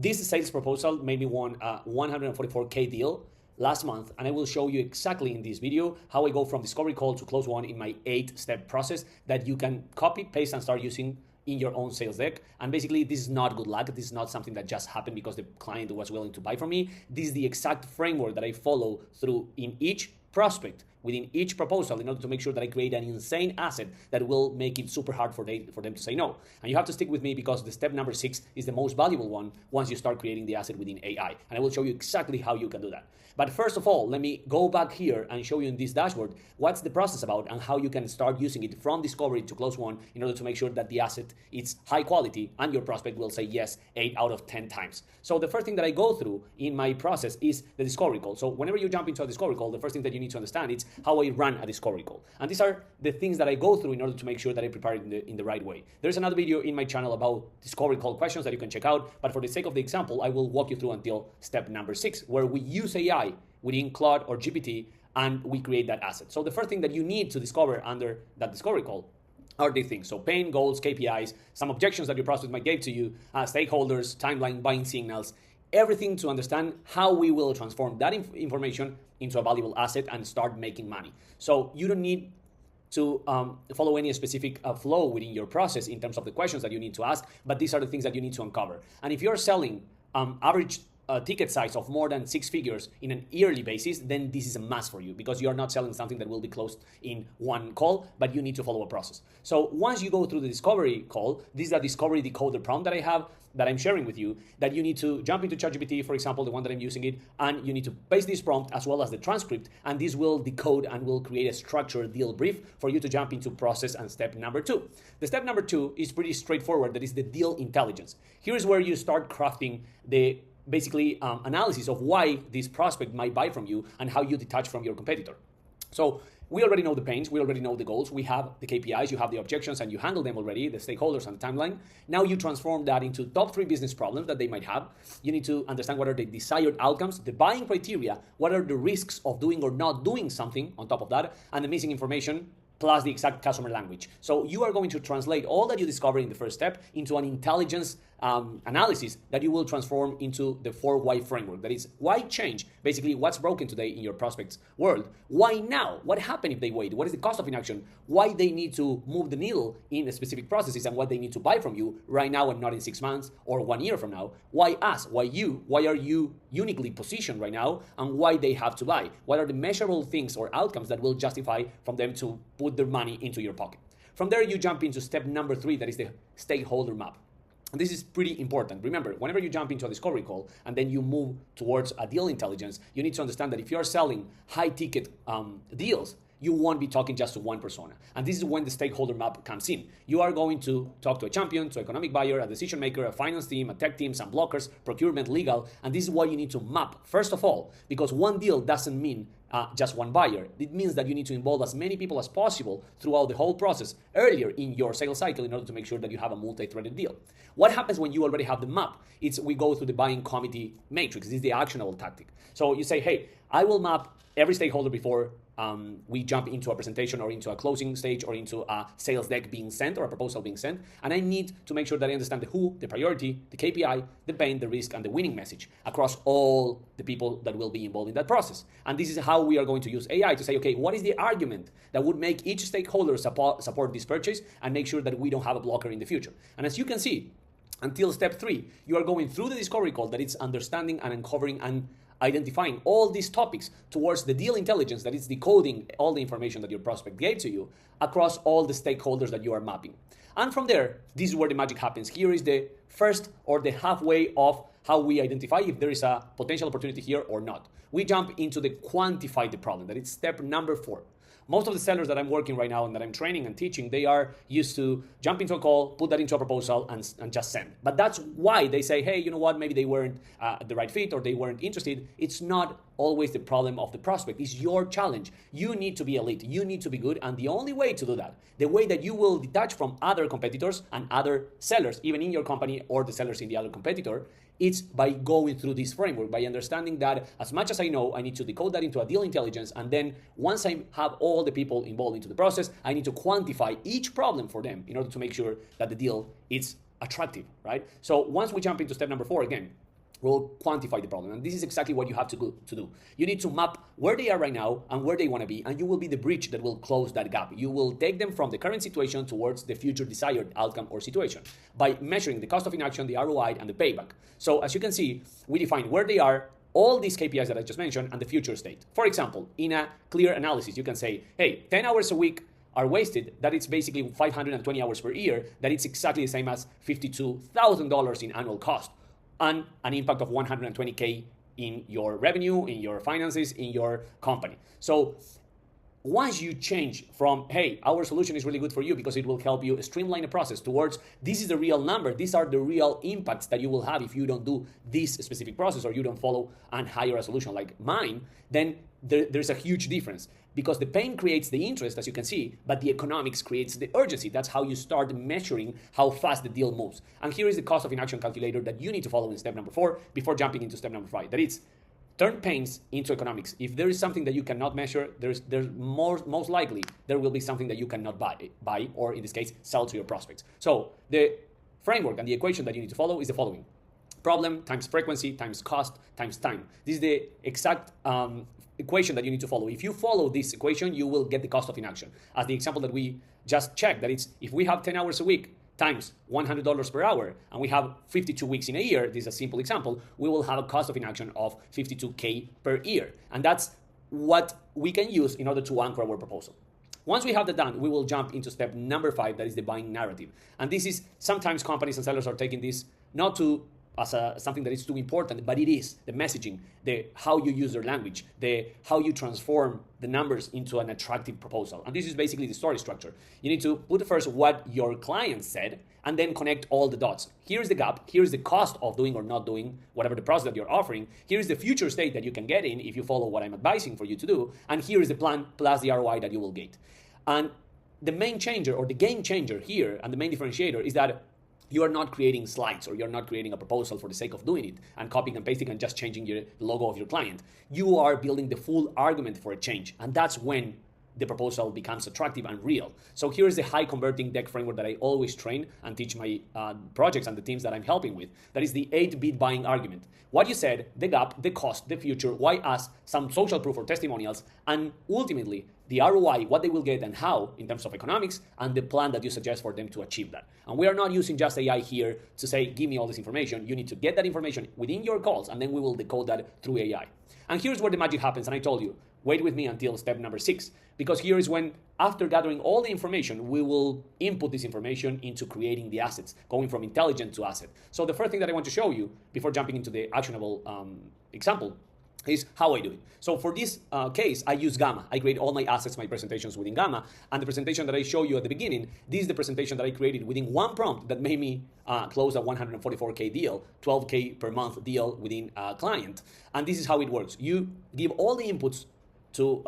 This sales proposal made me won a 144K deal last month, and I will show you exactly in this video how I go from discovery call to close one in my 8-step process that you can copy, paste, and start using in your own sales deck. And basically, this is not good luck. This is not something that just happened because the client was willing to buy from me. This is the exact framework that I follow through in each prospect, within each proposal, in order to make sure that I create an insane asset that will make it super hard for them to say no. And you have to stick with me because the step number 6 is the most valuable one once you start creating the asset within AI. And I will show you exactly how you can do that. But first of all, let me go back here and show you in this dashboard what's the process about and how you can start using it from discovery to close one in order to make sure that the asset is high quality and your prospect will say yes 8 out of 10 times. So the first thing that I go through in my process is the discovery call. So whenever you jump into a discovery call, the first thing that you need to understand is how I run a discovery call. And these are the things that I go through in order to make sure that I prepare it in the right way. There's another video in my channel about discovery call questions that you can check out, but for the sake of the example, I will walk you through until step number 6, where we use AI within Claude or GPT and we create that asset. So the first thing that you need to discover under that discovery call are these things. So pain, goals, KPIs, some objections that your prospect might give to you, stakeholders, timeline, buying signals, everything to understand how we will transform that information into a valuable asset and start making money. So you don't need to follow any specific flow within your process in terms of the questions that you need to ask, but these are the things that you need to uncover. And if you're selling average ticket size of more than 6 figures in an yearly basis, then this is a must for you because you're not selling something that will be closed in one call, but you need to follow a process. So once you go through the discovery call, this is a discovery decoder prompt that I have that I'm sharing with you, that you need to jump into ChatGPT, for example, the one that I'm using it, and you need to paste this prompt as well as the transcript, and this will decode and will create a structured deal brief for you to jump into process and step number 2. The step number 2 is pretty straightforward. That is the deal intelligence. Here is where you start crafting the analysis of why this prospect might buy from you and how you detach from your competitor. So we already know the pains, we already know the goals, we have the KPIs, you have the objections, and you handle them already, the stakeholders and the timeline. Now you transform that into top 3 business problems that they might have. You need to understand what are the desired outcomes, the buying criteria, what are the risks of doing or not doing something on top of that, and the missing information, plus the exact customer language. So you are going to translate all that you discover in the first step into an intelligence analysis that you will transform into the 4 why framework. That is, why change? Basically, what's broken today in your prospect's world? Why now? What happened if they wait? What is the cost of inaction? Why they need to move the needle in specific processes and what they need to buy from you right now and not in 6 months or 1 year from now? Why us? Why you? Why are you uniquely positioned right now? And why they have to buy? What are the measurable things or outcomes that will justify from them to put their money into your pocket? From there, you jump into step number 3, that is the stakeholder map. And this is pretty important. Remember, whenever you jump into a discovery call and then you move towards a deal intelligence, you need to understand that if you're selling high ticket deals, you won't be talking just to one persona. And this is when the stakeholder map comes in. You are going to talk to a champion, to an economic buyer, a decision maker, a finance team, a tech team, some blockers, procurement, legal. And this is why you need to map, first of all, because one deal doesn't mean just one buyer. It means that you need to involve as many people as possible throughout the whole process earlier in your sales cycle in order to make sure that you have a multi-threaded deal. What happens when you already have the map? We go through the buying committee matrix. This is the actionable tactic. So you say, hey, I will map every stakeholder before we jump into a presentation or into a closing stage or into a sales deck being sent or a proposal being sent. And I need to make sure that I understand the who, the priority, the KPI, the pain, the risk, and the winning message across all the people that will be involved in that process. And this is how we are going to use AI to say, okay, what is the argument that would make each stakeholder support this purchase and make sure that we don't have a blocker in the future? And as you can see, until step 3, you are going through the discovery call, that it's understanding and uncovering and identifying all these topics towards the deal intelligence, that is decoding all the information that your prospect gave to you across all the stakeholders that you are mapping. And from there, this is where the magic happens. Here is the first or the halfway of how we identify if there is a potential opportunity here or not. We jump into the quantify the problem. That is step number 4. Most of the sellers that I'm working right now and that I'm training and teaching, they are used to jump into a call, put that into a proposal, and just send. But that's why they say, hey, you know what, maybe they weren't the right fit or they weren't interested. It's not always the problem of the prospect. It's your challenge. You need to be elite. You need to be good. And the only way to do that, the way that you will detach from other competitors and other sellers, even in your company or the sellers in the other competitor, it's by going through this framework, by understanding that as much as I know, I need to decode that into a deal intelligence. And then once I have all the people involved into the process, I need to quantify each problem for them in order to make sure that the deal is attractive, right? So once we jump into step number 4, again, will quantify the problem. And this is exactly what you have to do. You need to map where they are right now and where they want to be, and you will be the bridge that will close that gap. You will take them from the current situation towards the future desired outcome or situation by measuring the cost of inaction, the ROI, and the payback. So as you can see, we define where they are, all these KPIs that I just mentioned, and the future state. For example, in a clear analysis, you can say, hey, 10 hours a week are wasted, that it's basically 520 hours per year, that it's exactly the same as $52,000 in annual cost, and an impact of 120K in your revenue, in your finances, in your company. So once you change from, hey, our solution is really good for you because it will help you streamline the process, towards this is the real number, these are the real impacts that you will have if you don't do this specific process or you don't follow and hire a solution like mine, then there's a huge difference. Because the pain creates the interest, as you can see, but the economics creates the urgency. That's how you start measuring how fast the deal moves. And here is the cost of inaction calculator that you need to follow in step number 4 before jumping into step number 5. That is, turn pains into economics. If there is something that you cannot measure, there's most likely there will be something that you cannot buy, or in this case, sell to your prospects. So the framework and the equation that you need to follow is the following. Problem times frequency times cost times time. This is the exact equation that you need to follow. If you follow this equation, you will get the cost of inaction. As the example that we just checked, that it's, if we have 10 hours a week times $100 per hour, and we have 52 weeks in a year, this is a simple example, we will have a cost of inaction of 52K per year. And that's what we can use in order to anchor our proposal. Once we have that done, we will jump into step number 5, that is the buying narrative. And this is, sometimes companies and sellers are taking this not to as something that is too important, but it is the messaging, the how you use their language, the how you transform the numbers into an attractive proposal. And this is basically the story structure. You need to put first what your client said, and then connect all the dots. Here's the gap, here's the cost of doing or not doing whatever the process that you're offering, here's the future state that you can get in if you follow what I'm advising for you to do, and here is the plan plus the ROI that you will get. And the main changer, or the game changer here, and the main differentiator, is that you are not creating slides, or you're not creating a proposal for the sake of doing it and copying and pasting and just changing the logo of your client. You are building the full argument for a change, and that's when the proposal becomes attractive and real. So here's the high converting deck framework that I always train and teach my projects and the teams that I'm helping with. That is the 8-bit buying argument. What you said, the gap, the cost, the future, why us, some social proof or testimonials, and ultimately the ROI, what they will get and how in terms of economics, and the plan that you suggest for them to achieve that. And we are not using just AI here to say, give me all this information. You need to get that information within your calls, and then we will decode that through AI. And here's where the magic happens, and I told you, wait with me until step number 6, because here is when, after gathering all the information, we will input this information into creating the assets, going from intelligent to asset. So the first thing that I want to show you before jumping into the actionable example is how I do it. So for this case, I use Gamma. I create all my assets, my presentations within Gamma. And the presentation that I show you at the beginning, this is the presentation that I created within one prompt that made me close a 144K deal, 12K per month deal within a client. And this is how it works. You give all the inputs to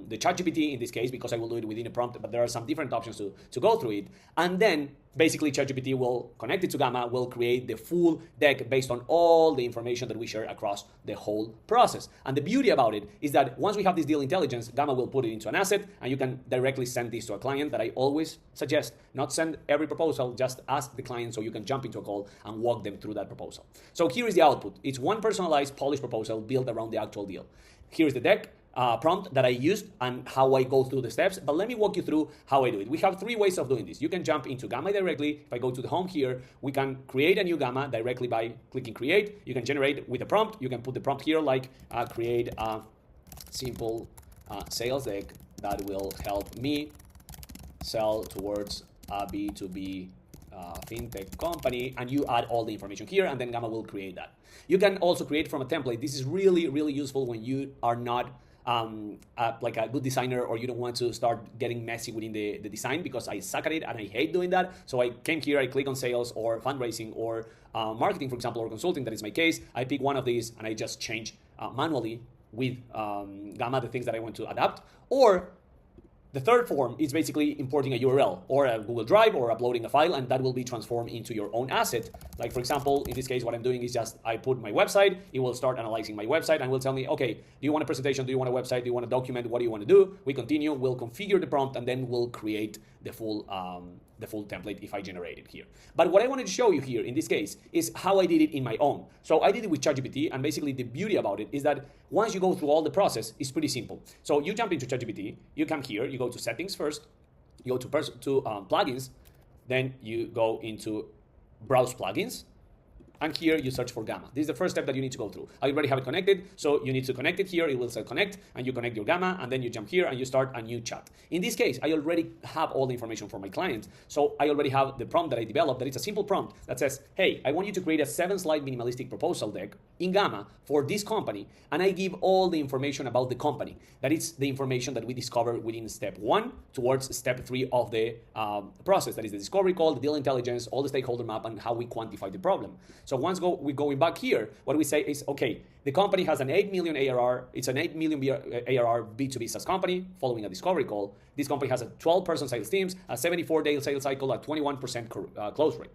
the ChatGPT in this case, because I will do it within a prompt, but there are some different options to go through it. And then basically ChatGPT will connect it to Gamma, will create the full deck based on all the information that we share across the whole process. And the beauty about it is that once we have this deal intelligence, Gamma will put it into an asset, and you can directly send this to a client. That I always suggest not send every proposal, just ask the client so you can jump into a call and walk them through that proposal. So here is the output. It's one personalized, polished proposal built around the actual deal. Here's the deck. Prompt that I used and how I go through the steps, but let me walk you through how I do it. We have 3 ways of doing this. You can jump into Gamma directly. If I go to the home here, we can create a new Gamma directly by clicking create. You can generate with a prompt. You can put the prompt here like create a simple sales deck that will help me sell towards a B2B fintech company, and you add all the information here, and then Gamma will create that. You can also create from a template. This is really, really useful when you are not like a good designer, or you don't want to start getting messy within the design, because I suck at it and I hate doing that. So I came here, I click on sales or fundraising or marketing, for example, or consulting. That is my case. I pick one of these and I just change manually with Gamma the things that I want to adapt. Or the third form is basically importing a URL or a Google Drive or uploading a file, and that will be transformed into your own asset. Like, for example, in this case, what I'm doing is just I put my website. It will start analyzing my website and will tell me, okay, do you want a presentation? Do you want a website? Do you want a document? What do you want to do? We continue. We'll configure the prompt, and then we'll create the full the full template if I generate it here. But what I wanted to show you here in this case is how I did it in my own. So I did it with ChatGPT, and basically the beauty about it is that once you go through all the process, it's pretty simple. So you jump into ChatGPT, you come here, you go to settings first, you go to plugins, then you go into browse plugins, and here you search for Gamma. This is the first step that you need to go through. I already have it connected, so you need to connect it here. It will say connect, and you connect your Gamma, and then you jump here and you start a new chat. In this case, I already have all the information for my client, so I already have the prompt that I developed, that it's a simple prompt that says, hey, I want you to create a 7-slide minimalistic proposal deck in Gamma for this company, and I give all the information about the company. That is the information that we discover within step 1 towards step 3 of the process. That is the discovery call, the deal intelligence, all the stakeholder map, and how we quantify the problem. So once we're going back here, what we say is, okay, the company has an 8 million ARR. It's an 8 million ARR B2B SaaS company following a discovery call. This company has a 12-person sales teams, a 74-day sales cycle, a 21% close rate,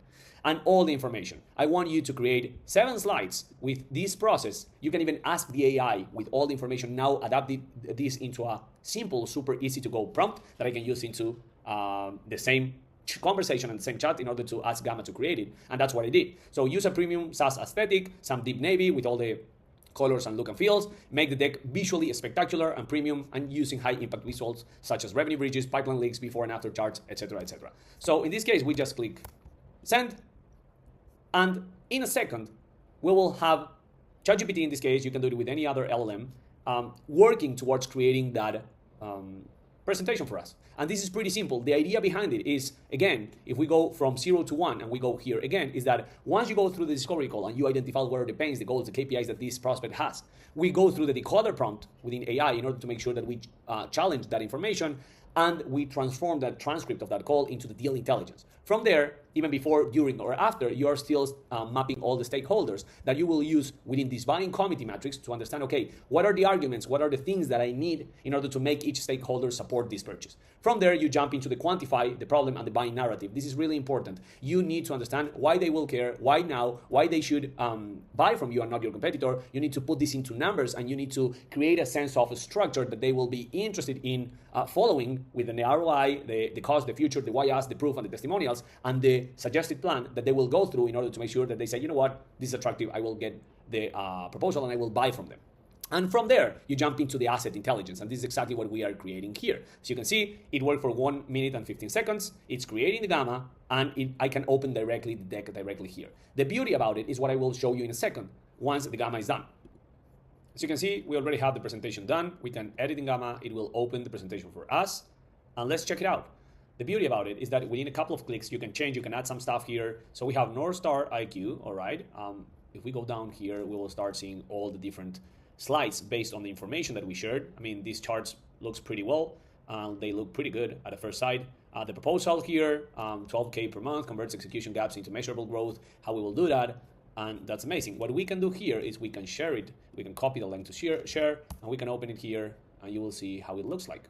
and all the information. I want you to create 7 slides with this process. You can even ask the AI with all the information now, adapt this into a simple, super easy to go prompt that I can use into the same conversation and the same chat in order to ask Gamma to create it. And that's what I did. So use a premium SaaS aesthetic, some deep navy with all the colors and look and feels, make the deck visually spectacular and premium, and using high impact visuals such as revenue bridges, pipeline links, before and after charts, etc., etc. So in this case, we just click send, and in a second, we will have ChatGPT. In this case, you can do it with any other LLM, working towards creating that presentation for us. And this is pretty simple. The idea behind it is, again, if we go from 0 to 1 and we go here again, is that once you go through the discovery call and you identify what are the pains, the goals, the KPIs that this prospect has, we go through the decoder prompt within AI in order to make sure that we challenge that information, and we transform that transcript of that call into the deal intelligence. From there, even before, during, or after, you are still mapping all the stakeholders that you will use within this buying committee matrix to understand, okay, what are the arguments, what are the things that I need in order to make each stakeholder support this purchase. From there, you jump into the quantify the problem and the buying narrative. This is really important. You need to understand why they will care, why now, why they should buy from you and not your competitor. You need to put this into numbers, and you need to create a sense of a structure that they will be interested in following with an ROI, the cost, the future, the why-ask, the proof, and the testimonials, and the suggested plan that they will go through in order to make sure that they say, you know what, this is attractive, I will get the proposal and I will buy from them. And from there, you jump into the asset intelligence, and this is exactly what we are creating here. So you can see it worked for 1 minute and 15 seconds. It's creating the Gamma, and I can open directly the deck directly here. The beauty about it is what I will show you in a second once the Gamma is done. As you can see, we already have the presentation done. We can edit in Gamma. It will open the presentation for us, and let's check it out. The beauty about it is that within a couple of clicks, you can change, you can add some stuff here. So we have North Star IQ, all right? If we go down here, we will start seeing all the different slides based on the information that we shared. I mean, these charts looks pretty well. They look pretty good at the first sight. The proposal here, 12K per month, converts execution gaps into measurable growth, how we will do that. And that's amazing. What we can do here is we can share it. We can copy the link to share, and we can open it here, and you will see how it looks like.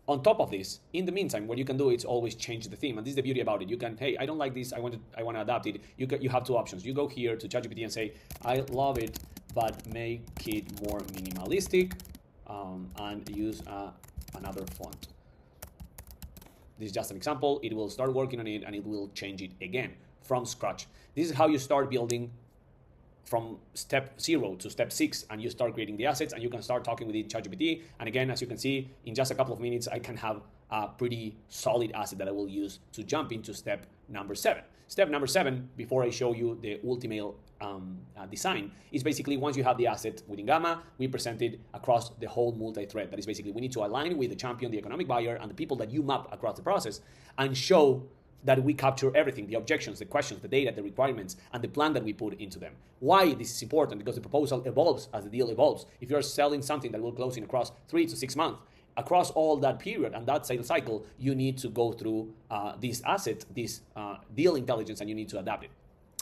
On top of this, in the meantime, what you can do is always change the theme, and this is the beauty about it. You can, hey, I don't like this, I want to adapt it. You have two options. You go here to ChatGPT and say, I love it, but make it more minimalistic, and use another font. This is just an example. It will start working on it, and it will change it again from scratch. This is how you start building from step 0 to step 6, and you start creating the assets, and you can start talking with it, ChatGPT. And again, as you can see, in just a couple of minutes, I can have a pretty solid asset that I will use to jump into step number 7. Step number 7, before I show you the ultimate design, is basically once you have the asset within Gamma, we present it across the whole multi-thread. That is basically, we need to align with the champion, the economic buyer, and the people that you map across the process, and show that we capture everything, the objections, the questions, the data, the requirements, and the plan that we put into them. Why this is important? Because the proposal evolves as the deal evolves. If you're selling something that will close in across 3 to 6 months, across all that period and that sales cycle, you need to go through this asset, this deal intelligence, and you need to adapt it.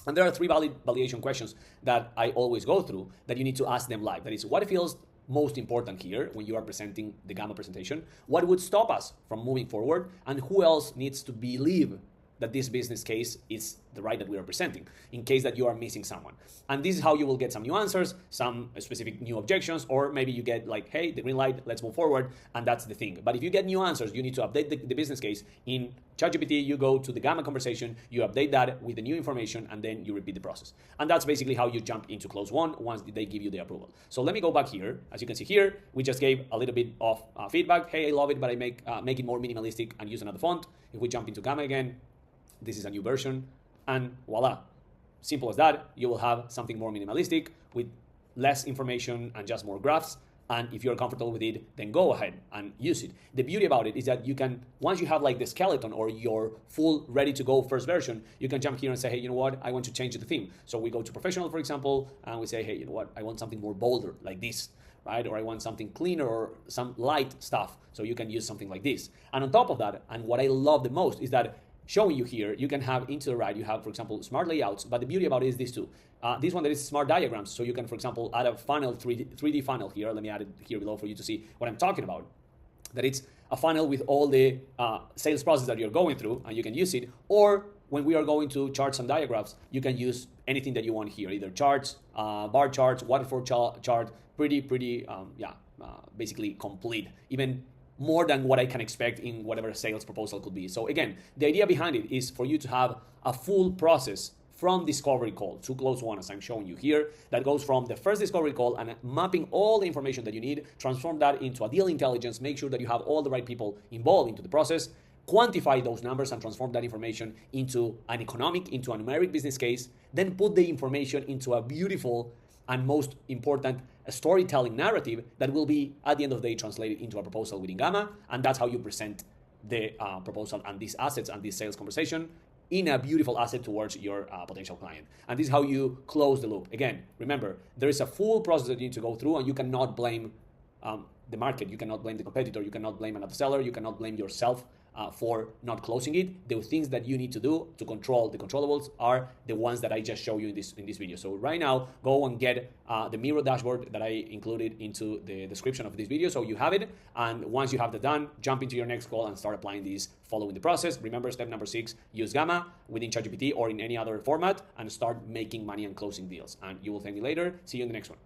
And there are 3 validation questions that I always go through that you need to ask them live. That is, what feels most important here when you are presenting the Gamma presentation? What would stop us from moving forward? And who else needs to believe that this business case is the right that we are presenting, in case that you are missing someone. And this is how you will get some new answers, some specific new objections, or maybe you get like, hey, the green light, let's move forward, and that's the thing. But if you get new answers, you need to update the business case. In ChatGPT, you go to the Gamma conversation, you update that with the new information, and then you repeat the process. And that's basically how you jump into close one once they give you the approval. So let me go back here. As you can see here, we just gave a little bit of feedback. Hey, I love it, but I make it more minimalistic and use another font. If we jump into Gamma again, this is a new version, and voila. Simple as that. You will have something more minimalistic with less information and just more graphs. And if you're comfortable with it, then go ahead and use it. The beauty about it is that you can, once you have like the skeleton or your full ready to go first version, you can jump here and say, hey, you know what? I want to change the theme. So we go to professional, for example, and we say, hey, you know what? I want something more bolder like this, right? Or I want something cleaner or some light stuff. So you can use something like this. And on top of that, and what I love the most is that showing you here, you can have into the right, you have, for example, smart layouts, but the beauty about it is this too. This one that is smart diagrams. So you can, for example, add a funnel, 3D funnel here. Let me add it here below for you to see what I'm talking about. That it's a funnel with all the sales process that you're going through, and you can use it. Or when we are going to charts and diagrams, you can use anything that you want here, either charts, bar charts, waterfall chart, basically complete. Even more than what I can expect in whatever sales proposal could be. So again, the idea behind it is for you to have a full process from discovery call to close one, as I'm showing you here, that goes from the first discovery call and mapping all the information that you need, transform that into a deal intelligence, make sure that you have all the right people involved into the process, quantify those numbers and transform that information into an economic, into a numeric business case, then put the information into a beautiful and most important, a storytelling narrative that will be, at the end of the day, translated into a proposal within Gamma. And that's how you present the proposal and these assets and this sales conversation in a beautiful asset towards your potential client. And this is how you close the loop. Again, remember, there is a full process that you need to go through, and you cannot blame the market. You cannot blame the competitor. You cannot blame another seller. You cannot blame yourself for not closing it. The things that you need to do to control the controllables are the ones that I just showed you in this video. So right now, go and get the Miro dashboard that I included into the description of this video, so you have it. And once you have that done, jump into your next call and start applying these, following the process. Remember, step number 6, use Gamma within ChatGPT or in any other format and start making money and closing deals. And you will thank me later. See you in the next one.